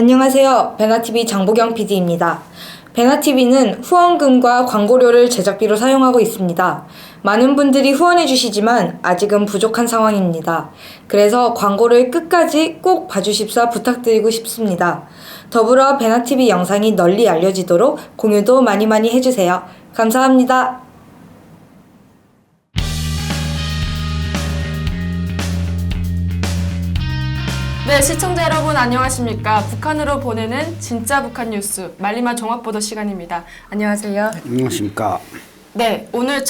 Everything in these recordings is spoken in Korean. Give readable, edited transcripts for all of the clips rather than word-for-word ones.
안녕하세요. 베나TV 장보경 PD입니다. 베나TV는 후원금과 광고료를 제작비로 사용하고 있습니다. 많은 분들이 후원해 주시지만 아직은 부족한 상황입니다. 그래서 광고를 끝까지 꼭 봐주십사 부탁드리고 싶습니다. 더불어 베나TV 영상이 널리 알려지도록 공유도 많이 해주세요. 감사합니다. 네, 시청자 여러분 안녕하십니까? 북한으로 보내는 진짜 북한 뉴스 말리마 종합보도 시간입니다. 안녕하세요. 안녕하십니까? 네, 오늘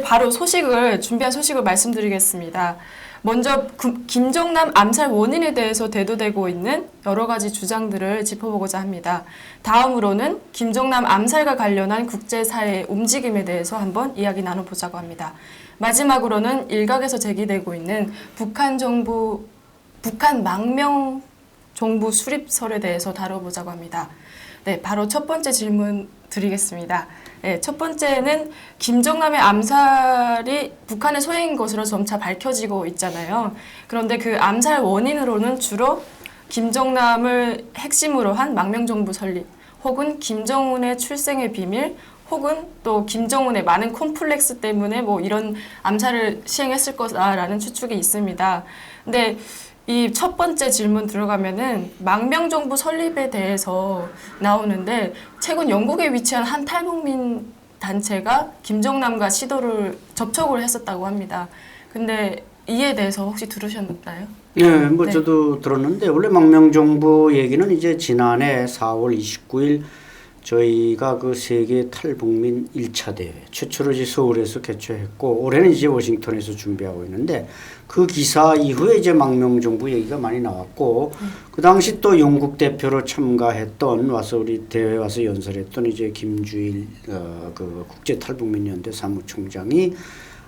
바로 준비한 소식을 말씀드리겠습니다. 먼저 김정남 암살 원인에 대해서 대두되고 있는 여러 가지 주장들을 짚어보고자 합니다. 다음으로는 김정남 암살과 관련한 국제사회의 움직임에 대해서 한번 이야기 나눠보자고 합니다. 마지막으로는 일각에서 제기되고 있는 북한 망명 정부 수립설에 대해서 다뤄보자고 합니다. 네, 바로 첫 번째 질문 드리겠습니다. 네, 첫 번째는 김정남의 암살이 북한의 소행인 것으로 점차 밝혀지고 있잖아요. 그런데 그 암살 원인으로는 주로 김정남을 핵심으로 한 망명정부 설립, 혹은 김정은의 출생의 비밀, 혹은 또 김정은의 많은 콤플렉스 때문에 뭐 이런 암살을 시행했을 거다라는 추측이 있습니다. 근데 이 첫 번째 질문 들어가면은 망명정부 설립에 대해서 나오는데 최근 영국에 위치한 한 탈북민 단체가 김정남과 접촉을 했었다고 합니다. 근데 이에 대해서 혹시 들으셨나요? 네, 저도 들었는데 원래 망명정부 얘기는 이제 지난해 4월 29일 저희가 그 세계 탈북민 1차 대회 최초로 이제 서울에서 개최했고 올해는 이제 워싱턴에서 준비하고 있는데 그 기사 이후에 이제 망명정부 얘기가 많이 나왔고 그 당시 또 영국 대표로 참가했던 와서 우리 대회 와서 연설했던 이제 김주일 그 국제 탈북민 연대 사무총장이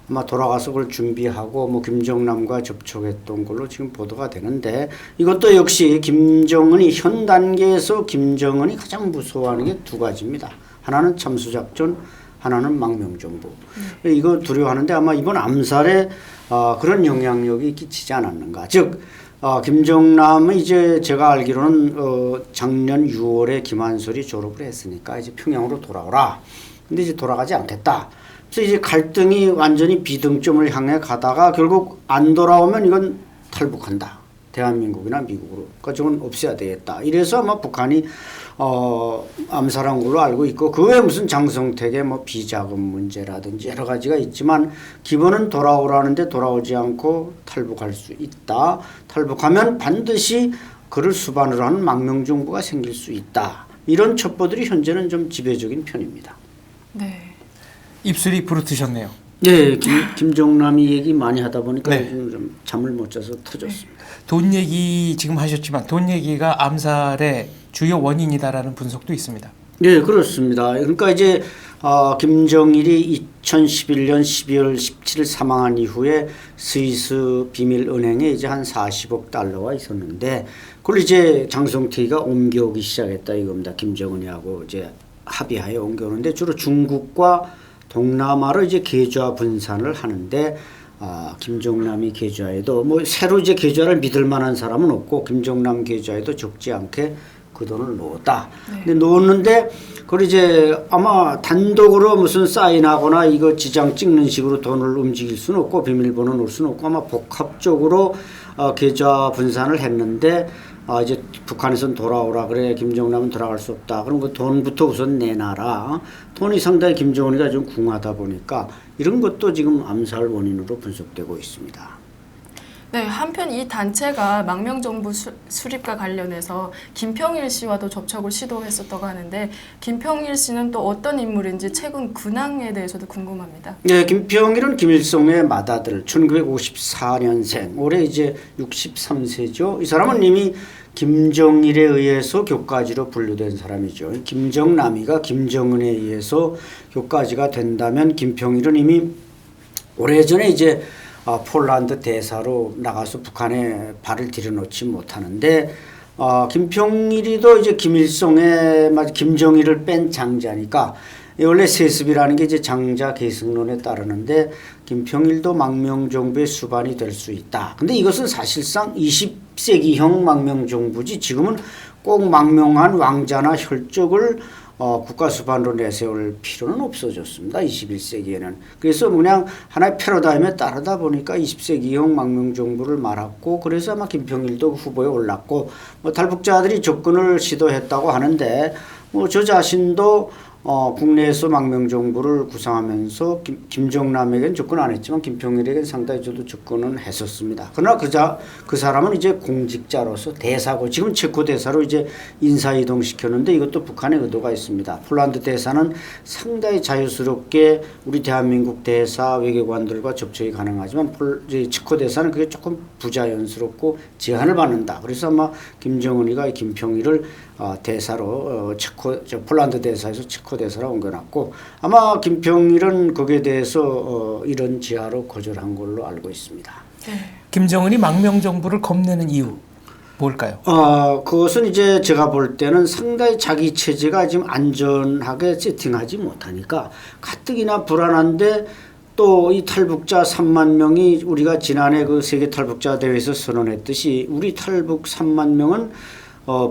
아마 돌아가서 그걸 준비하고 뭐 김정남과 접촉했던 걸로 지금 보도가 되는데 이것도 역시 김정은이 현 단계에서 김정은이 가장 무서워하는 게 두 가지입니다. 하나는 참수작전, 하나는 망명정부. 이거 두려워하는데 아마 이번 암살에 그런 영향력이 끼치지 않았는가. 즉 김정남은 이제 제가 알기로는 작년 6월에 김한솔이 졸업을 했으니까 이제 평양으로 돌아오라. 근데 이제 돌아가지 않겠다. 그래서 이제 갈등이 완전히 비등점을 향해 가다가 결국 안 돌아오면 이건 탈북한다. 대한민국이나 미국으로. 그러니까 저건 없애야 되겠다. 이래서 아마 북한이 암살한 걸로 알고 있고 그 외에 무슨 장성택의 뭐 비자금 문제라든지 여러 가지가 있지만 기본은 돌아오라는데 돌아오지 않고 탈북할 수 있다. 탈북하면 반드시 그를 수반으로 하는 망명정부가 생길 수 있다. 이런 첩보들이 현재는 좀 지배적인 편입니다. 네. 입술이 부르트셨네요. 네, 김정남이 얘기 많이 하다 보니까 네. 요즘 좀 잠을 못 자서 터졌습니다. 돈 얘기 지금 하셨지만 돈 얘기가 암살의 주요 원인이다라는 분석도 있습니다. 네, 그렇습니다. 그러니까 이제 김정일이 2011년 12월 17일 사망한 이후에 스위스 비밀은행에 이제 한 40억 달러가 있었는데 그걸 이제 장성택이가 옮겨오기 시작했다 이겁니다. 김정은이하고 이제 합의하에 옮겨오는데 주로 중국과 동남아로 이제 계좌 분산을 하는데 김정남이 계좌에도 뭐 새로 이제 계좌를 믿을 만한 사람은 없고 김정남 계좌에도 적지 않게 그 돈을 넣었다. 네. 근데 넣었는데 그걸 이제 아마 단독으로 무슨 사인하거나 이거 지장 찍는 식으로 돈을 움직일 수는 없고 비밀번호 넣을 수는 없고 아마 복합적으로 계좌 분산을 했는데 이제 북한에선 돌아오라 그래 김정남은 돌아갈 수 없다. 그럼 그 돈부터 우선 내놔라. 돈이 상당히 김정은이가 좀 궁하다 보니까 이런 것도 지금 암살 원인으로 분석되고 있습니다. 네, 한편 이 단체가 망명정부 수립과 관련해서 김평일 씨와도 접촉을 시도했었다고 하는데 김평일 씨는 또 어떤 인물인지 최근 근황에 대해서도 궁금합니다. 네, 김평일은 김일성의 맏아들 1954년생 올해 이제 63세죠. 이 사람은 이미 김정일에 의해서 교과지로 분류된 사람이죠. 김정남이가 김정은에 의해서 교과지가 된다면 김평일은 이미 오래전에 이제 폴란드 대사로 나가서 북한에 발을 들여놓지 못하는데 김평일이도 이제 김일성의 김정일을 뺀 장자니까 원래 세습이라는 게 이제 장자 계승론에 따르는데 김평일도 망명정부의 수반이 될 수 있다. 근데 이것은 사실상 20세기형 망명정부지 지금은 꼭 망명한 왕자나 혈족을 국가 수반으로 내세울 필요는 없어졌습니다. 21세기에는. 그래서 그냥 하나의 패러다임에 따르다 보니까 20세기형 망명정부를 말았고 그래서 아마 김평일도 후보에 올랐고 뭐 탈북자들이 접근을 시도했다고 하는데 뭐 저 자신도 국내에서 망명정부를 구상하면서 김정남에게는 접근 안 했지만 김평일에게는 상당히 저도 접근은 했었습니다. 그러나 그 사람은 이제 공직자로서 대사고 지금 체코 대사로 이제 인사이동 시켰는데 이것도 북한의 의도가 있습니다. 폴란드 대사는 상당히 자유스럽게 우리 대한민국 대사 외교관들과 접촉이 가능하지만 체코 대사는 그게 조금 부자연스럽고 제한을 받는다. 그래서 아마 김정은이가 김평일을 대사로 폴란드 대사에서 체코 대사로 옮겨놨고 아마 김평일은 거기에 대해서 이런 지하로 거절한 걸로 알고 있습니다. 김정은이 망명 정부를 겁내는 이유 뭘까요? 그것은 이제 제가 볼 때는 상당히 자기 체제가 지금 안전하게 세팅하지 못하니까 가뜩이나 불안한데 또 이 탈북자 3만 명이 우리가 지난해 그 세계 탈북자 대회에서 선언했듯이 우리 탈북 3만 명은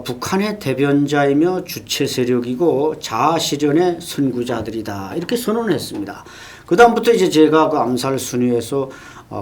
북한의 대변자이며 주체 세력이고 자아 실현의 선구자들이다 이렇게 선언했습니다. 그 다음부터 이제 제가 그 암살 순위에서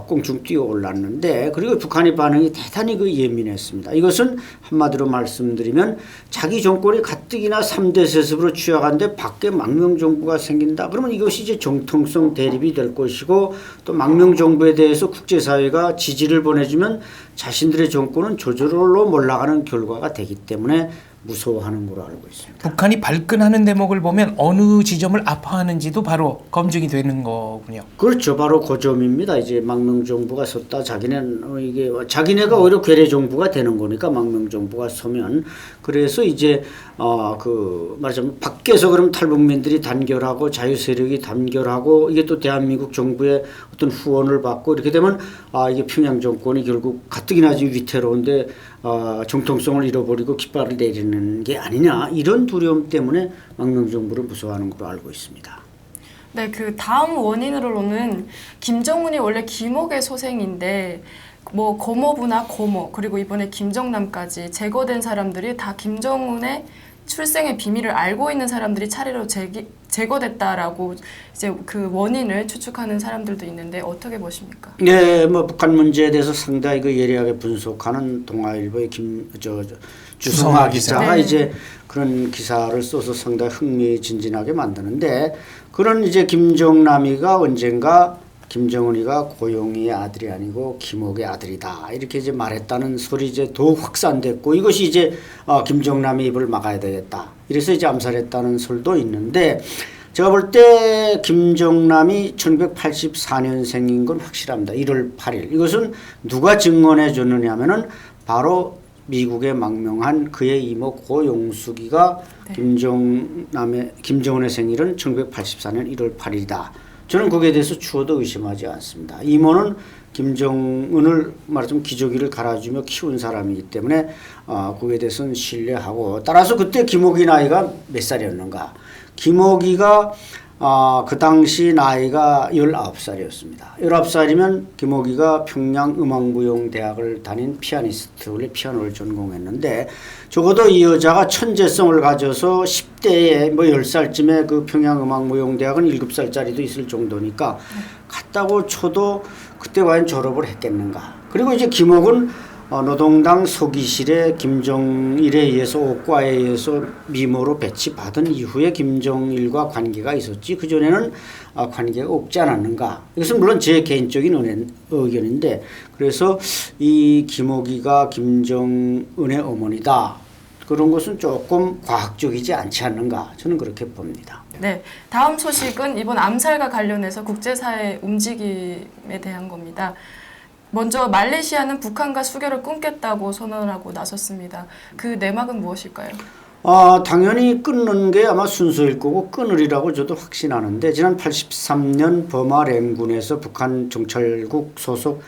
꽁충 뛰어 올랐는데 그리고 북한의 반응이 대단히 예민했습니다. 이것은 한마디로 말씀드리면 자기 정권이 가뜩이나 3대 세습으로 취약한데 밖에 망명정부가 생긴다. 그러면 이것이 이제 정통성 대립이 될 것이고 또 망명정부에 대해서 국제사회가 지지를 보내주면 자신들의 정권은 저절로 몰락하는 결과가 되기 때문에 무서워하는 걸로 알고 있습니다. 북한이 발끈하는 대목을 보면 어느 지점을 아파하는지도 바로 검증이 되는 거군요. 그렇죠. 바로 그 점입니다. 이제 망명정부가 섰다. 자기네가 오히려 괴뢰정부가 되는 거니까 망명정부가 서면. 그래서 이제 말하자면 밖에서 그럼 탈북민들이 단결하고 자유세력이 단결하고 이게 또 대한민국 정부의 어떤 후원을 받고 이렇게 되면 이게 평양 정권이 결국 가뜩이나 지금 위태로운데 정통성을 잃어버리고 깃발을 내리는 게 아니냐 이런 두려움 때문에 망명정부를 무서워하는 걸로 알고 있습니다. 네, 그 다음 원인으로는 김정은이 원래 김옥의 소생인데 뭐 고모부나 고모 그리고 이번에 김정남까지 제거된 사람들이 다 김정은의 출생의 비밀을 알고 있는 사람들이 차례로 제거됐다라고 이제 그 원인을 추측하는 사람들도 있는데 어떻게 보십니까? 네, 뭐 북한 문제에 대해서 상당히 예리하게 분석하는 동아일보의 주성아 기자가 네. 이제 그런 기사를 써서 상당히 흥미진진하게 만드는데 그런 이제 김정남이가 언젠가 김정은이가 고용이의 아들이 아니고 김옥의 아들이다 이렇게 이제 말했다는 소리 이제 더욱 확산됐고 이것이 이제 김정남의 입을 막아야 되겠다 이래서 이제 암살했다는 설도 있는데 제가 볼 때 김정남이 1984년생인 건 확실합니다. 1월 8일 이것은 누가 증언해 줬느냐면은 바로 미국에 망명한 그의 이모 고용숙이가 네. 김정은의 생일은 1984년 1월 8일이다. 저는 거기에 대해서 추호도 의심하지 않습니다. 이모는 김정은을 말하자면 기저귀를 갈아주며 키운 사람이기 때문에 거기에 대해서는 신뢰하고 따라서 그때 김옥이 나이가 몇 살이었는가. 김옥이가 그 당시 나이가 19살이었습니다. 19살이면 김옥이가 평양음악무용대학을 다닌 피아니스트, 원래 피아노를 전공했는데 적어도 이 여자가 천재성을 가져서 10대에 뭐 10살쯤에 그 평양음악무용대학은 7살짜리도 있을 정도니까 갔다고 쳐도 그때 과연 졸업을 했겠는가. 그리고 이제 김옥은 노동당 서기실에 김정일에 의해서 옥과에 의해서 미모로 배치받은 이후에 김정일과 관계가 있었지 그전에는 관계가 없지 않았는가. 이것은 물론 제 개인적인 의견인데 그래서 이 김옥이가 김정은의 어머니다. 그런 것은 조금 과학적이지 않지 않는가. 저는 그렇게 봅니다. 네, 다음 소식은 이번 암살과 관련해서 국제사회 움직임에 대한 겁니다. 먼저 말레이시아는 북한과 수교를 끊겠다고 선언하고 나섰습니다. 그 내막은 무엇일까요? 당연히 끊는 게 아마 순서일 거고 끊으리라고 저도 확신하는데 지난 83년 버마 랭군에서 북한 정찰국 소속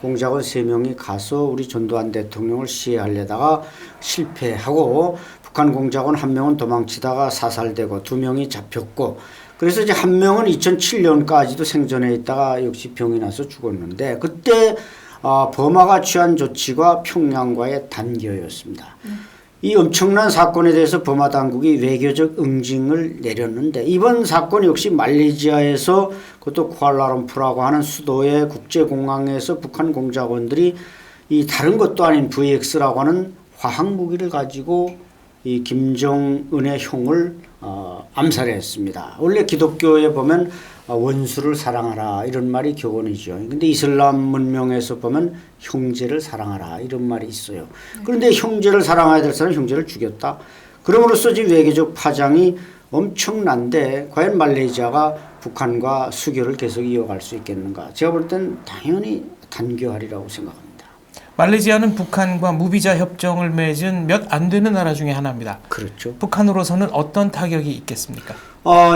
공작원 3명이 가서 우리 전두환 대통령을 시해하려다가 실패하고 북한 공작원 1명은 도망치다가 사살되고 2명이 잡혔고 그래서 이제 1명은 2007년까지도 생존해 있다가 역시 병이 나서 죽었는데 그때 버마가 취한 조치가 평양과의 단교였습니다. 이 엄청난 사건에 대해서 버마 당국이 외교적 응징을 내렸는데 이번 사건 역시 말레이시아에서 그것도 쿠알라룸푸르라고 하는 수도의 국제공항에서 북한 공작원들이 이 다른 것도 아닌 VX라고 하는 화학 무기를 가지고 이 김정은의 형을 암살했습니다. 원래 기독교에 보면 원수를 사랑하라 이런 말이 교훈이죠. 근데 이슬람 문명에서 보면 형제를 사랑하라 이런 말이 있어요. 그런데 형제를 사랑해야 될 사람은 형제를 죽였다. 그럼으로써 지금 외교적 파장이 엄청난데 과연 말레이시아가 북한과 수교를 계속 이어갈 수 있겠는가? 제가 볼 땐 당연히 단교하리라고 생각합니다. 말레이시아는 북한과 무비자 협정을 맺은 몇 안 되는 나라 중에 하나입니다. 그렇죠. 북한으로서는 어떤 타격이 있겠습니까?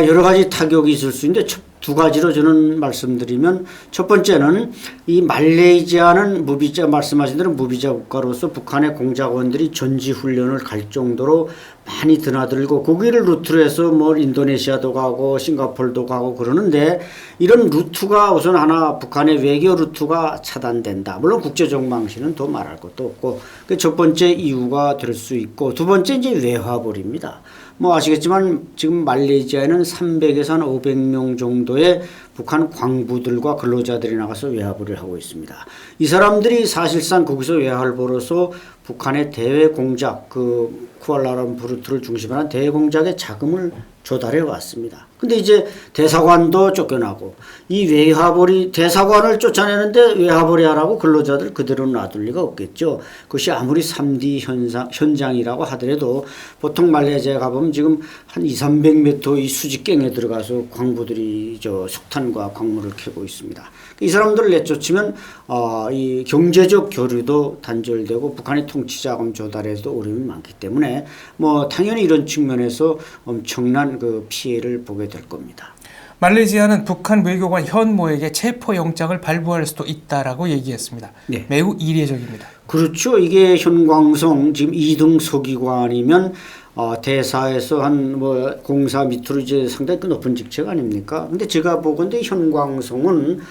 여러 가지 타격이 있을 수 있는데 두 가지로 저는 말씀드리면 첫 번째는 이 말레이시아는 무비자 말씀하신 대로 무비자 국가로서 북한의 공작원들이 전지훈련을 갈 정도로 많이 드나들고 거기를 루트로 해서 뭐 인도네시아도 가고 싱가포르도 가고 그러는데 이런 루트가 우선 하나 북한의 외교 루트가 차단된다. 물론 국제적 망신은 더 말할 것도 없고 그 첫 번째 이유가 될 수 있고 두 번째 이제 외화벌입니다. 뭐 아시겠지만 지금 말레이시아에는 300에서 한 500명 정도의 북한 광부들과 근로자들이 나가서 외화벌을 하고 있습니다. 이 사람들이 사실상 거기서 외화를 벌어서 북한의 대외 공작, 그 쿠알라룸푸르를 중심으로 한 대외 공작의 자금을 조달해 왔습니다. 근데 이제 대사관도 쫓겨나고 이 외화벌이 대사관을 쫓아내는데 외화벌이 하라고 근로자들 그대로 놔둘 리가 없겠죠. 그것이 아무리 3D 현장이라고 하더라도 보통 말레이시아에 가보면 지금 한 200~300m 이 수직갱에 들어가서 광부들이 석탄과 광물을 캐고 있습니다. 이 사람들을 내쫓으면 이 경제적 교류도 단절되고 북한의 통치자금 조달에도 어려움이 많기 때문에 뭐 당연히 이런 측면에서 엄청난 그 피해를 보게 될 겁니다. 말레이시아는 북한 외교관 현모에게 체포영장을 발부할 수도 있다라고 얘기했습니다. 네. 매우 이례적입니다. 그렇죠. 이게 현광성 지금 2등 서기관이면 대사에서 한 뭐 공사 밑으로 이제 상당히 높은 직책 아닙니까? 근데 제가 보건대 현광성은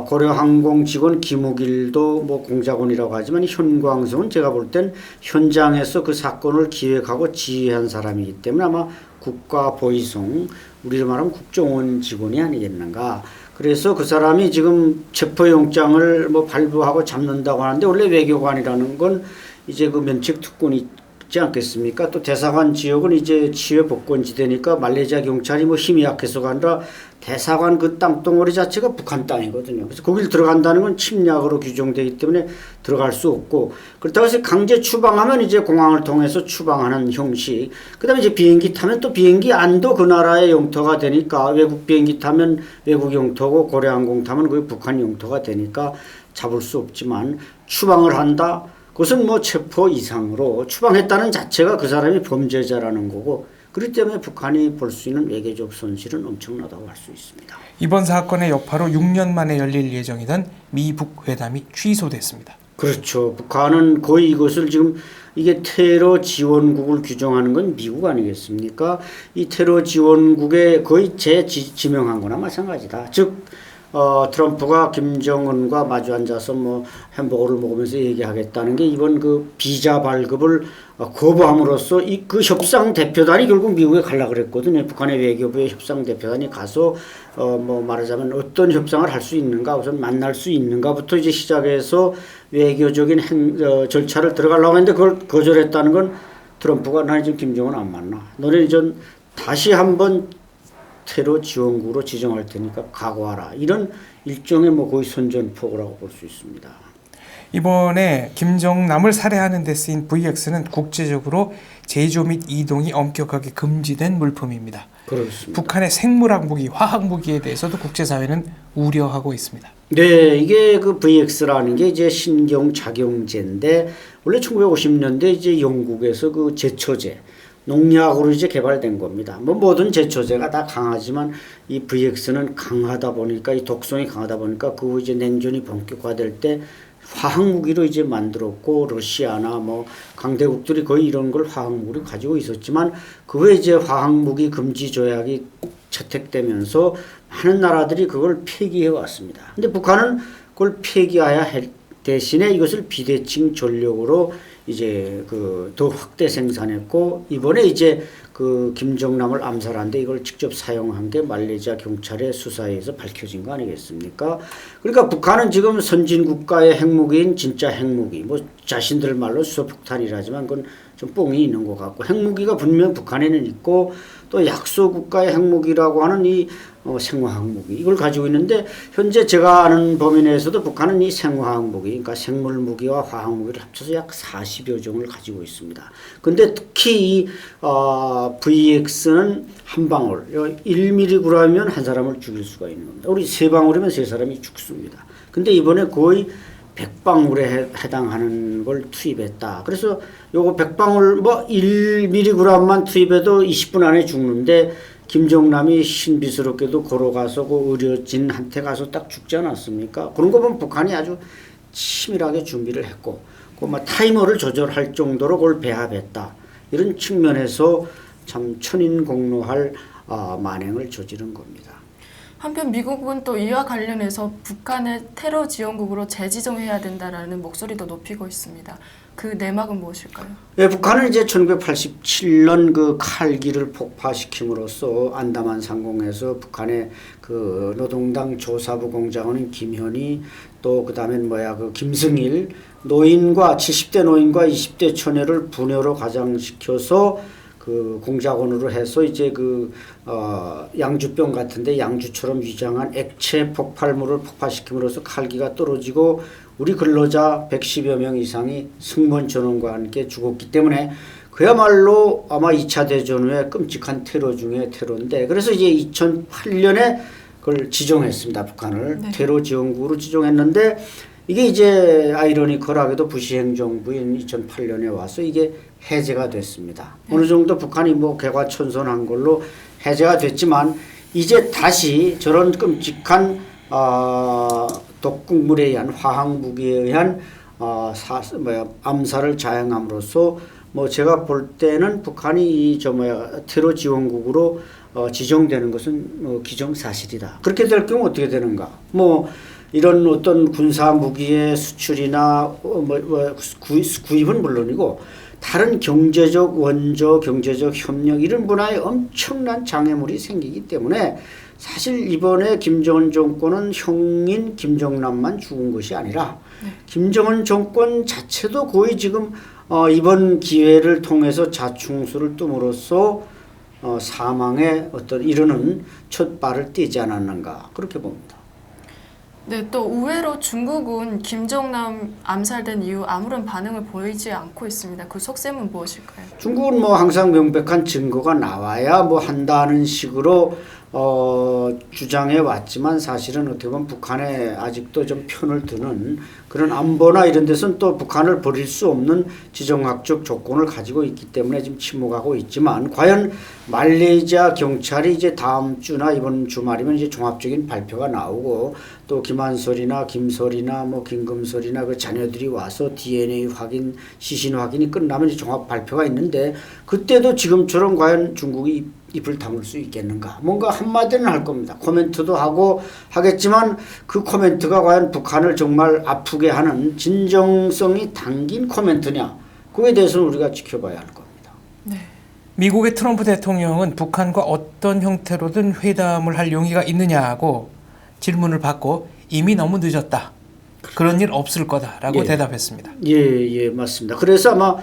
고려항공 직원 김우길도 뭐 공작원이라고 하지만 현광성은 제가 볼 땐 현장에서 그 사건을 기획하고 지휘한 사람이기 때문에 아마 국가보위성 우리로 말하면 국정원 직원이 아니겠는가. 그래서 그 사람이 지금 체포영장을 뭐 발부하고 잡는다고 하는데 원래 외교관이라는 건 이제 그 면책 특권이 있지 않겠습니까? 또 대사관 지역은 이제 치외 복권지대니까 말레이시아 경찰이 뭐 힘이 약해서가 아니라 대사관 그 땅덩어리 자체가 북한 땅이거든요. 그래서 거길 들어간다는 건 침략으로 규정되기 때문에 들어갈 수 없고 그렇다고 해서 강제 추방하면 이제 공항을 통해서 추방하는 형식. 그다음에 이제 비행기 타면 또 비행기 안도 그 나라의 영토가 되니까 외국 비행기 타면 외국 영토고 고려항공 타면 그게 북한 영토가 되니까 잡을 수 없지만 추방을 한다. 그것은 뭐 체포 이상으로 추방했다는 자체가 그 사람이 범죄자라는 거고 그렇기 때문에 북한이 볼 수 있는 외교적 손실은 엄청나다고 할 수 있습니다. 이번 사건의 여파로 6년 만에 열릴 예정이던 미북 회담이 취소됐습니다. 그렇죠. 북한은 거의 이것을 지금 이게 테러 지원국을 규정하는 건 미국 아니겠습니까? 이 테러 지원국에 거의 재지명한 거나 마찬가지다. 즉 트럼프가 김정은과 마주 앉아서 뭐 햄버거를 먹으면서 얘기하겠다는 게 이번 그 비자 발급을 거부함으로써 그 협상 대표단이 결국 미국에 가려고 그랬거든요. 북한의 외교부의 협상 대표단이 가서 뭐 말하자면 어떤 협상을 할 수 있는가, 우선 만날 수 있는가부터 이제 시작해서 외교적인 절차를 들어가려고 했는데 그걸 거절했다는 건 트럼프가 나 지금 김정은 안 만나. 너네 전 다시 한번 테러 지원국으로 지정할 테니까 각오하라. 이런 일종의 뭐 거의 선전포고라고 볼 수 있습니다. 이번에 김정남을 살해하는 데 쓰인 VX는 국제적으로 제조 및 이동이 엄격하게 금지된 물품입니다. 그렇습니다. 북한의 생물학 무기, 화학 무기에 대해서도 국제사회는 우려하고 있습니다. 네, 이게 그 VX라는 게 이제 신경 작용제인데 원래 1950년대 이제 영국에서 그 제초제 농약으로 이제 개발된 겁니다. 뭐 모든 제초제가 다 강하지만 이 VX는 강하다 보니까 이 독성이 강하다 보니까 그 이제 냉전이 본격화될 때 화학 무기로 이제 만들었고 러시아나 뭐 강대국들이 거의 이런 걸 화학 무기를 가지고 있었지만 그 후에 이제 화학 무기 금지 조약이 채택되면서 많은 나라들이 그걸 폐기해 왔습니다. 근데 북한은 그걸 폐기해야 대신에 이것을 비대칭 전력으로 이제 그 더 확대 생산했고 이번에 이제 그 김정남을 암살한데 이걸 직접 사용한 게 말레이시아 경찰의 수사에 의해서 밝혀진 거 아니겠습니까? 그러니까 북한은 지금 선진 국가의 핵무기인 진짜 핵무기, 뭐 자신들 말로 수소폭탄이라지만 그건 좀 뽕이 있는 것 같고 핵무기가 분명 북한에는 있고 또 약소 국가의 핵무기라고 하는 이 생화학 무기 이걸 가지고 있는데 현재 제가 아는 범위 내에서도 북한은 이 생화학 무기 그러니까 생물 무기와 화학 무기를 합쳐서 약 40여 종을 가지고 있습니다. 근데 특히 이 VX는 한 방울 1mg이면 한 사람을 죽일 수가 있는 겁니다. 우리 3방울이면 3사람이 죽습니다. 근데 이번에 거의 100방울에 해당하는 걸 투입했다. 그래서 요거 100방울 뭐 1mg만 투입해도 20분 안에 죽는데 김정남이 신비스럽게도 걸어가서 그 의료진한테 가서 딱 죽지 않았습니까? 그런 거 보면 북한이 아주 치밀하게 준비를 했고 그 막 타이머를 조절할 정도로 그걸 배합했다. 이런 측면에서 참 천인공노할 만행을 저지른 겁니다. 한편 미국은 또 이와 관련해서 북한을 테러 지원국으로 재지정해야 된다라는 목소리도 높이고 있습니다. 그 내막은 무엇일까요? 예, 북한은 이제 1987년 그 칼기를 폭파시킴으로써 안다만 상공에서 북한의 그 노동당 조사부 공장원인 김현희 또 그다음에 그 김승일 노인과 70대 노인과 20대 처녀를 분열로 가장시켜서 그 공작원으로 해서 이제 그 양주병 같은데 양주처럼 위장한 액체 폭발물을 폭파시킴으로써 칼기가 떨어지고 우리 근로자 110여 명 이상이 승무원 전원과 함께 죽었기 때문에 그야말로 아마 2차 대전 후에 끔찍한 테러 중에 테러인데 그래서 이제 2008년에 그걸 지정했습니다. 북한을 네. 테러 지원국으로 지정했는데 이게 이제 아이러니컬하게도 부시 행정부인 2008년에 와서 이게 해제가 됐습니다. 네. 어느 정도 북한이 뭐 개과천선한 걸로 해제가 됐지만 이제 다시 저런 끔찍한 독극물에 의한 화학무기에 의한 암살을 자행함으로써 뭐 제가 볼 때는 북한이 테러 지원국으로 지정되는 것은 기정사실이다. 그렇게 될 경우 어떻게 되는가? 뭐 이런 어떤 군사 무기의 수출이나 구입은 물론이고 다른 경제적 원조, 경제적 협력 이런 분야에 엄청난 장애물이 생기기 때문에 사실 이번에 김정은 정권은 형인 김정남만 죽은 것이 아니라 김정은 정권 자체도 거의 지금 이번 기회를 통해서 자충수를 뜸으로써 사망에 이르는 첫 발을 떼지 않았는가 그렇게 봅니다. 네, 또 의외로 중국은 김정남 암살된 이후 아무런 반응을 보이지 않고 있습니다. 그 속셈은 무엇일까요? 중국은 뭐 항상 명백한 증거가 나와야 뭐 한다는 식으로 주장해 왔지만 사실은 어떻게 보면 북한에 아직도 좀 편을 드는 그런 안보나 이런 데서는 또 북한을 버릴 수 없는 지정학적 조건을 가지고 있기 때문에 지금 침묵하고 있지만 과연 말레이시아 경찰이 이제 다음 주나 이번 주말이면 이제 종합적인 발표가 나오고 또 김한솔이나 김설이나 뭐 김금설이나 그 자녀들이 와서 DNA 확인, 시신 확인이 끝나면 이제 종합 발표가 있는데 그때도 지금처럼 과연 중국이 입을 다물 수 있겠는가? 뭔가 한마디는 할 겁니다. 코멘트도 하고 하겠지만 그 코멘트가 과연 북한을 정말 아프게 하는 진정성이 담긴 코멘트냐? 그에 대해서는 우리가 지켜봐야 할 겁니다. 네. 미국의 트럼프 대통령은 북한과 어떤 형태로든 회담을 할 용의가 있느냐고 질문을 받고 이미 너무 늦었다. 그런 일 없을 거다라고 예. 대답했습니다. 예, 맞습니다. 그래서 아마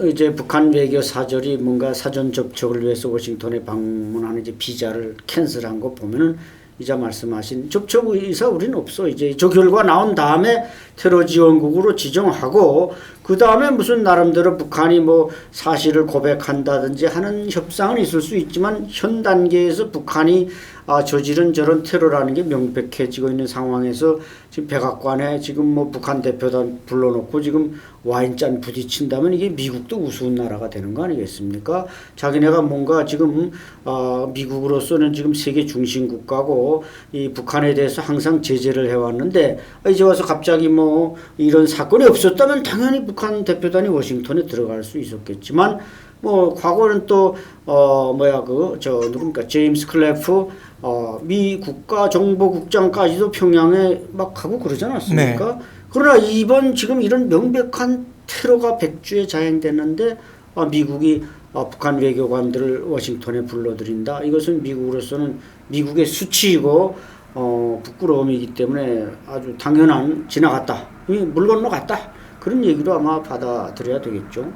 이제 북한 외교 사절이 뭔가 사전 접촉을 위해서 워싱턴에 방문하는 이제 비자를 캔슬한 거 보면은 이자 말씀하신 접촉 의사 우리는 없어. 이제 저 결과 나온 다음에 테러 지원국으로 지정하고 그 다음에 무슨 나름대로 북한이 뭐 사실을 고백한다든지 하는 협상은 있을 수 있지만 현 단계에서 북한이 저지른 저런 테러라는 게 명백해지고 있는 상황에서 지금 백악관에 지금 뭐 북한 대표단 불러놓고 지금 와인잔 부딪힌다면 이게 미국도 우스운 나라가 되는 거 아니겠습니까? 자기네가 뭔가 지금 미국으로서는 지금 세계 중심 국가고 이 북한에 대해서 항상 제재를 해왔는데 이제 와서 갑자기 뭐 이런 사건이 없었다면 당연히 북한 대표단이 워싱턴에 들어갈 수 있었겠지만 뭐 과거는 또 누굽니까 제임스 클래프 미 국가정보국장까지도 평양에 막 가고 그러지 않았습니까? 그러나 이번 지금 이런 명백한 테러가 백주에 자행됐는데 미국이 북한 외교관들을 워싱턴에 불러들인다. 이것은 미국으로서는 미국의 수치이고 부끄러움이기 때문에 아주 당연한 지나갔다. 물 건너갔다. 그런 얘기로 아마 받아들여야 되겠죠.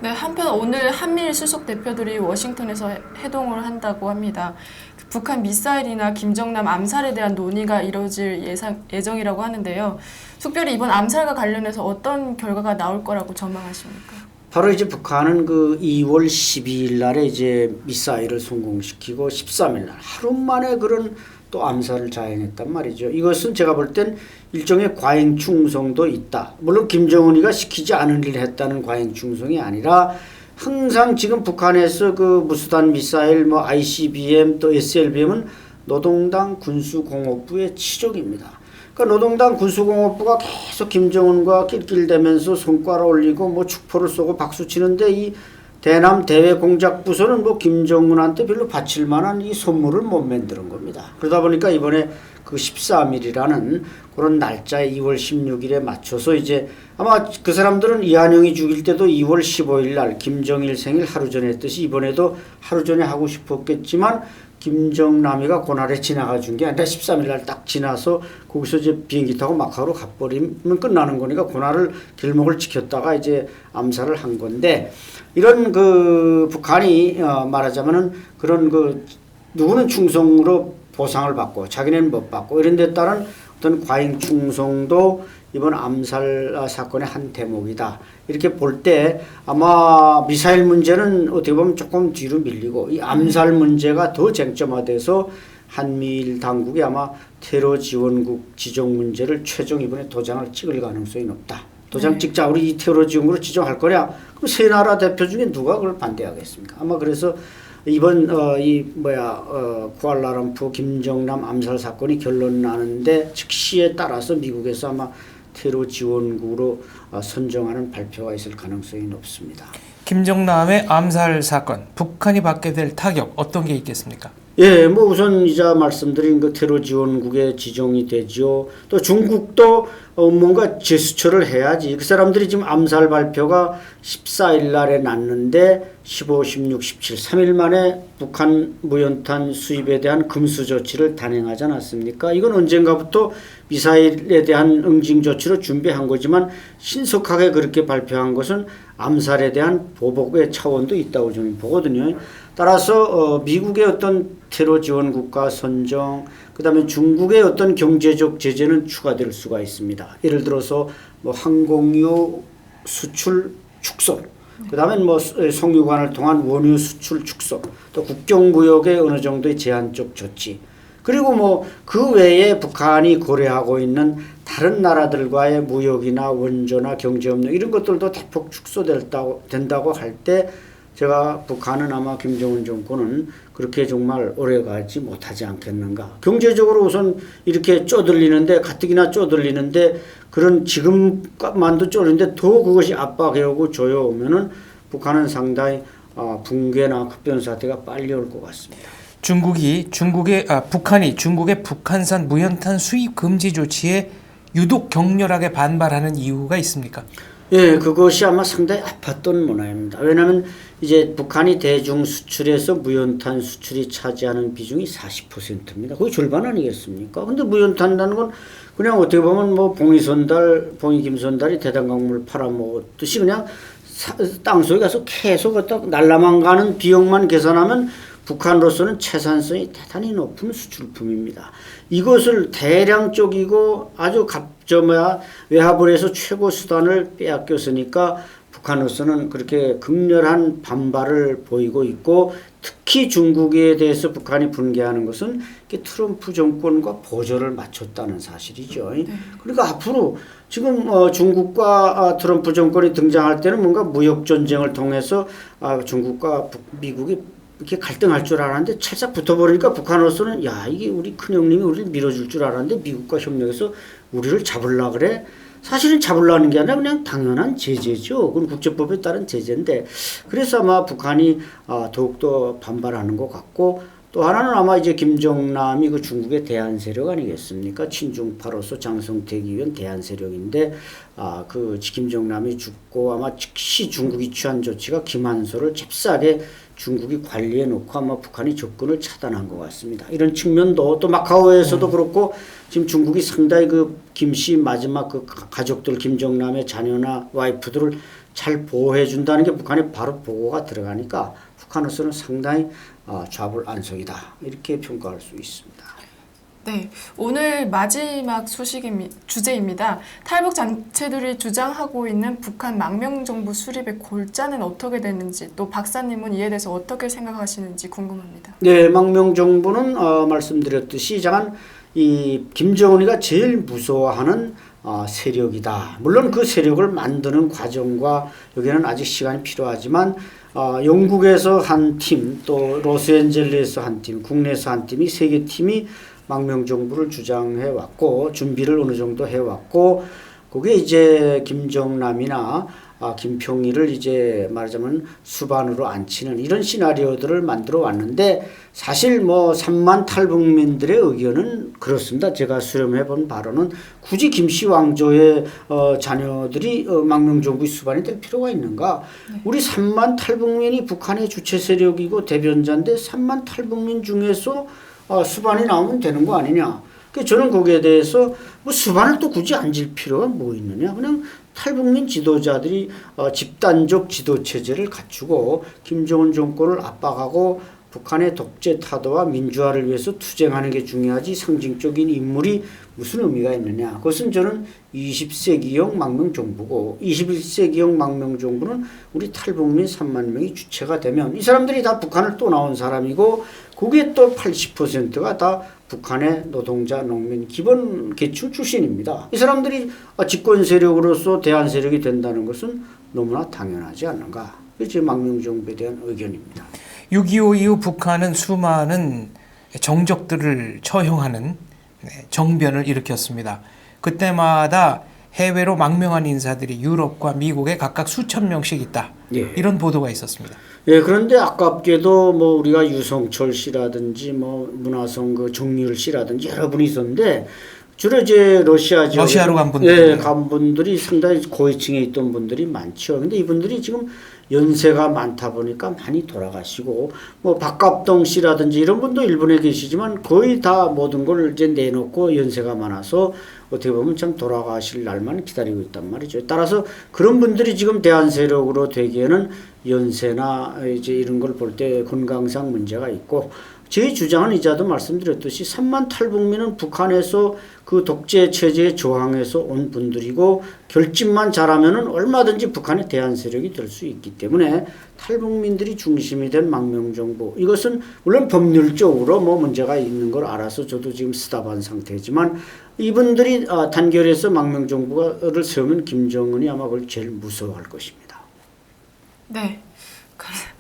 네, 한편 오늘 한미일 수석 대표들이 워싱턴에서 회동을 한다고 합니다. 북한 미사일이나 김정남 암살에 대한 논의가 이뤄질 예정이라고 하는데요. 특별히 이번 암살과 관련해서 어떤 결과가 나올 거라고 전망하십니까? 바로 이제 북한은 그 2월 12일 날에 이제 미사일을 성공시키고 13일 날 하루 만에 그런 또 암살을 자행했단 말이죠. 이것은 제가 볼 땐 일종의 과잉 충성도 있다. 물론 김정은이가 시키지 않은 일을 했다는 과잉 충성이 아니라 항상 지금 북한에서 그 무수단 미사일, 뭐 ICBM 또 SLBM은 노동당 군수공업부의 치적입니다. 그러니까 노동당 군수공업부가 계속 김정은과 낄낄대면서 손가락 올리고 뭐 축포를 쏘고 박수 치는데 이 대남 대외공작부서는 뭐 김정은한테 별로 바칠 만한 이 선물을 못 만드는 겁니다. 그러다 보니까 이번에 그 13일이라는 그런 날짜에 2월 16일에 맞춰서 이제 아마 그 사람들은 이한용이 죽일 때도 2월 15일 날 김정일 생일 하루 전에 했듯이 이번에도 하루 전에 하고 싶었겠지만 김정남이가 그날에 지나가 준 게 아니라 13일 날 딱 지나서 거기서 이제 비행기 타고 마카오로 가버리면 끝나는 거니까 그날을 길목을 지켰다가 이제 암살을 한 건데 이런 그 북한이 말하자면은 그런 그 누구는 충성으로 보상을 받고 자기네는 못 받고 이런 데 따른 어떤 과잉 충성도 이번 암살 사건의 한 대목이다. 이렇게 볼 때 아마 미사일 문제는 어떻게 보면 조금 뒤로 밀리고 이 암살 문제가 더 쟁점화돼서 한미일 당국이 아마 테러 지원국 지정 문제를 최종 이번에 도장을 찍을 가능성이 높다. 도장 찍자 우리 이 테러 지원국으로 지정할 거냐? 그럼 세 나라 대표 중에 누가 그걸 반대하겠습니까? 아마 그래서 이번 쿠알라룸푸 김정남 암살 사건이 결론 나는데 즉시에 따라서 미국에서 아마 테러 지원국으로 선정하는 발표가 있을 가능성이 높습니다. 김정남의 암살 사건, 북한이 받게 될 타격 어떤 게 있겠습니까? 예, 뭐 우선 이자 말씀드린 그 테러 지원국에 지정이 되지요. 또 중국도 뭔가 제스처를 해야지. 그 사람들이 지금 암살 발표가 14일 날에 났는데 15, 16, 17, 3일 만에 북한 무연탄 수입에 대한 금수 조치를 단행하지 않았습니까? 이건 언젠가부터 미사일에 대한 응징 조치로 준비한 거지만 신속하게 그렇게 발표한 것은 암살에 대한 보복의 차원도 있다고 저는 보거든요. 따라서 미국의 어떤 테러 지원 국가 선정, 그다음에 중국의 어떤 경제적 제재는 추가될 수가 있습니다. 예를 들어서 뭐 항공유 수출 축소, 그다음에 뭐 송유관을 통한 원유 수출 축소, 또 국경무역의 어느 정도의 제한적 조치, 그리고 뭐 그 외에 북한이 고려하고 있는 다른 나라들과의 무역이나 원조나 경제협력 이런 것들도 대폭 축소된다고 할 때 제가 북한은 아마 김정은 정권은 그렇게 정말 오래가지 못하지 않겠는가. 경제적으로 우선 이렇게 쪼들리는데 가뜩이나 쪼들리는데 그런 지금만도 쪼들리는데 더 그것이 압박해오고 조여오면은 북한은 상당히 붕괴나 급변 사태가 빨리 올 것 같습니다. 북한이 중국의 북한산 무연탄 수입 금지 조치에 유독 격렬하게 반발하는 이유가 있습니까? 예, 그것이 아마 상당히 아팠던 문화입니다. 왜냐하면 이제 북한이 대중 수출에서 무연탄 수출이 차지하는 비중이 40%입니다. 거의 절반 아니겠습니까? 근데 무연탄이라는 건 그냥 어떻게 보면 뭐 봉이 김선달이 대단강물 팔아먹었듯이 그냥 땅속에 가서 계속 갖다 날라만 가는 비용만 계산하면 북한으로서는 채산성이 대단히 높은 수출품입니다. 이것을 대량적이고 아주 외화불 에서 최고 수단을 빼앗겼으니까 북한으로서는 그렇게 극렬한 반발을 보이고 있고 특히 중국에 대해서 북한이 분개하는 것은 트럼프 정권과 보조를 맞췄다는 사실이죠. 네. 그러니까 앞으로 지금 중국과 트럼프 정권이 등장할 때는 뭔가 무역전쟁을 통해서 중국과 미국이 이렇게 갈등할 줄 알았는데 찰싹 붙어버리니까 북한으로서는 야 이게 우리 큰형님이 우리를 밀어줄 줄 알았는데 미국과 협력해서 우리를 잡으려 그래. 사실은 잡으려는 게 아니라 그냥 당연한 제재죠. 그건 국제법에 따른 제재인데 그래서 아마 북한이 더욱더 반발하는 것 같고 또 하나는 아마 이제 김정남이 그 중국의 대한 세력 아니겠습니까? 친중파로서 장성택이 위한 대한 세력인데 그 김정남이 죽고 아마 즉시 중국이 취한 조치가 김한솔을 잽싸게 중국이 관리해 놓고 아마 북한이 접근을 차단한 것 같습니다. 이런 측면도 또 마카오에서도 그렇고 지금 중국이 상당히 그 김씨 마지막 그 가족들 김정남의 자녀나 와이프들을 잘 보호해 준다는 게 북한에 바로 보고가 들어가니까 북한으로서는 상당히 좌불안석이다 이렇게 평가할 수 있습니다. 네, 오늘 마지막 주제입니다. 탈북 단체들이 주장하고 있는 북한 망명정부 수립의 골자는 어떻게 되는지, 또 박사님은 이에 대해서 어떻게 생각하시는지 궁금합니다. 네, 망명정부는 말씀드렸듯이 시작한 이 김정은이가 제일 무서워하는 세력이다. 물론 그 세력을 만드는 과정과 여기는 아직 시간이 필요하지만 영국에서 한 팀, 또 로스앤젤레스에서 한 팀, 국내에서 한 팀이 세 개 팀이 망명정부를 주장해 왔고 준비를 어느 정도 해왔고 그게 이제 김정남이나 김평일을 이제 말하자면 수반으로 앉히는 이런 시나리오들을 만들어 왔는데 사실 뭐 3만 탈북민들의 의견은 그렇습니다. 제가 수렴해 본 바로는 굳이 김씨 왕조의 자녀들이 망명정부의 수반이 될 필요가 있는가? 네. 우리 3만 탈북민이 북한의 주체 세력이고 대변자인데 3만 탈북민 중에서 수반이 나오면 되는 거 아니냐? 저는 거기에 대해서 뭐 수반을 또 굳이 앉을 필요가 뭐 있느냐? 그냥 탈북민 지도자들이 집단적 지도 체제를 갖추고 김정은 정권을 압박하고 북한의 독재 타도와 민주화를 위해서 투쟁하는 게 중요하지 상징적인 인물이 무슨 의미가 있느냐. 그것은 저는 20세기형 망명정부고 21세기형 망명정부는 우리 탈북민 3만 명이 주체가 되면 이 사람들이 다 북한을 또 나온 사람이고 그게 또 80%가 다 북한의 노동자, 농민, 기본 계층 출신입니다. 이 사람들이 집권 세력으로서 대한 세력이 된다는 것은 너무나 당연하지 않는가. 그게 제 망명정부에 대한 의견입니다. 6.25 이후 북한은 수많은 정적들을 처형하는 정변을 일으켰습니다. 그때마다 해외로 망명한 인사들이 유럽과 미국에 각각 수천 명씩 있다. 예. 이런 보도가 있었습니다. 예, 그런데 아깝게도 뭐 우리가 유성철 씨라든지 뭐 문화성 그 정유일 씨라든지 여러 분이 있었는데 주로 이제 러시아로 간 분들. 예, 간 분들이 상당히 고위층에 있던 분들이 많죠. 근데 이분들이 지금 연세가 많다 보니까 많이 돌아가시고 뭐 박갑동 씨라든지 이런 분도 일본에 계시지만 거의 다 모든 걸 이제 내놓고 연세가 많아서 어떻게 보면 참 돌아가실 날만 기다리고 있단 말이죠. 따라서 그런 분들이 지금 대한 세력으로 되기에는 연세나 이제 이런 걸 볼 때 건강상 문제가 있고 제 주장은 이자도 말씀드렸듯이 3만 탈북민은 북한에서 그 독재 체제에 저항해서 온 분들이고 결집만 잘하면은 얼마든지 북한의 대한 세력이 될 수 있기 때문에 탈북민들이 중심이 된 망명정부 이것은 물론 법률적으로 뭐 문제가 있는 걸 알아서 저도 지금 스탑한 상태지만 이분들이 단결해서 망명정부를 세우면 김정은이 아마 그걸 제일 무서워할 것입니다. 네.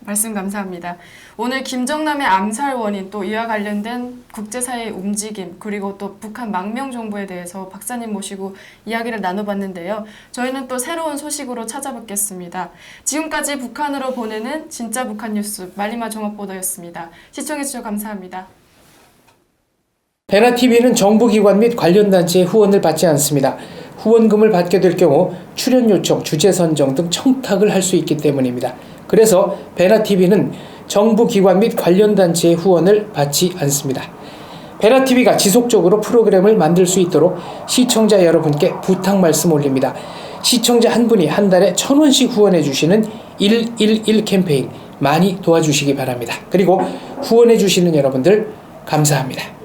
말씀 감사합니다. 오늘 김정남의 암살 원인 또 이와 관련된 국제사회의 움직임 그리고 또 북한 망명정부에 대해서 박사님 모시고 이야기를 나눠봤는데요. 저희는 또 새로운 소식으로 찾아뵙겠습니다. 지금까지 북한으로 보내는 진짜 북한 뉴스 말리마 종합보도였습니다. 시청해주셔서 감사합니다. 베나TV는 정부기관 및 관련 단체의 후원을 받지 않습니다. 후원금을 받게 될 경우 출연 요청, 주제 선정 등 청탁을 할 수 있기 때문입니다. 그래서 베나TV는 정부기관 및 관련 단체의 후원을 받지 않습니다. 베나TV가 지속적으로 프로그램을 만들 수 있도록 시청자 여러분께 부탁 말씀 올립니다. 시청자 한 분이 한 달에 1,000원씩 후원해 주시는 111 캠페인 많이 도와주시기 바랍니다. 그리고 후원해 주시는 여러분들 감사합니다.